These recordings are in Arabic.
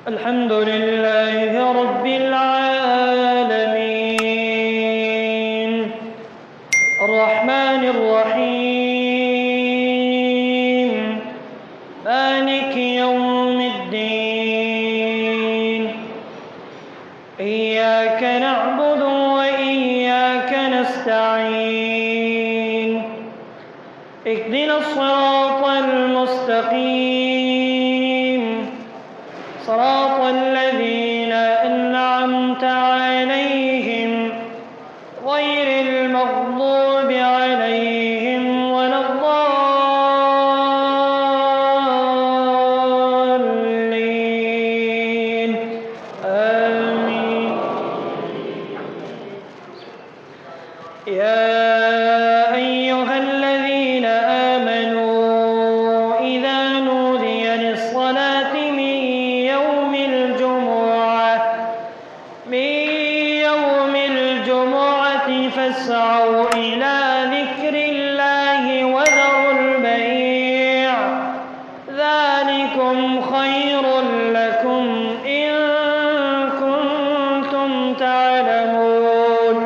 الحمد لله رب العالمين الرحمن الرحيم مالك يوم الدين إياك نعبد وإياك نستعين اهدنا الصراط المستقيم صراط الذين أنعمت عليهم غير المغضوب عليهم ولا الضالين آمين. يا أيها الذين آمنوا إذا نودي للصلاة من يوم الجمعة فاسعوا إلى ذكر الله وذروا البيع ذلكم خير لكم إن كنتم تعلمون.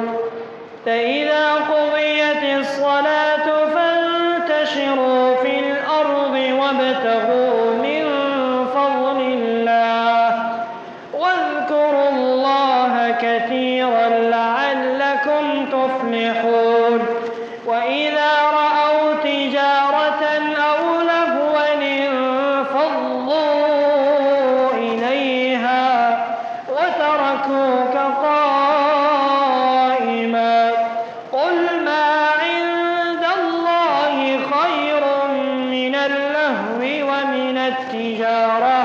فإذا قضيت الصلاة فانتشروا في الأرض وابتغوا من فضل الله واذكروا الله كثيرا لعلكم تفلحون. وإذا رأوا تجارة أو لهوا انفضوا إليها وتركوك قائما. قل ما عند الله خير من اللهو ومن التجارة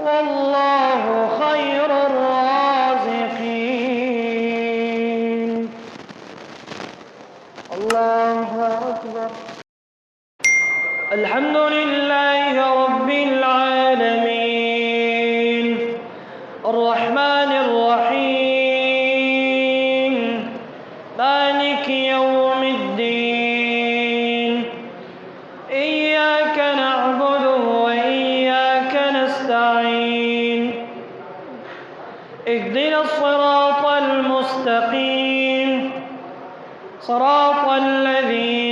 والله خير الرازقين. الله أكبر. الحمد لله رب العالمين الرحمن الرحيم مالك يوم الدين إياك نعبد وإياك نستعين اهدنا الصراط المستقيم صراط الذين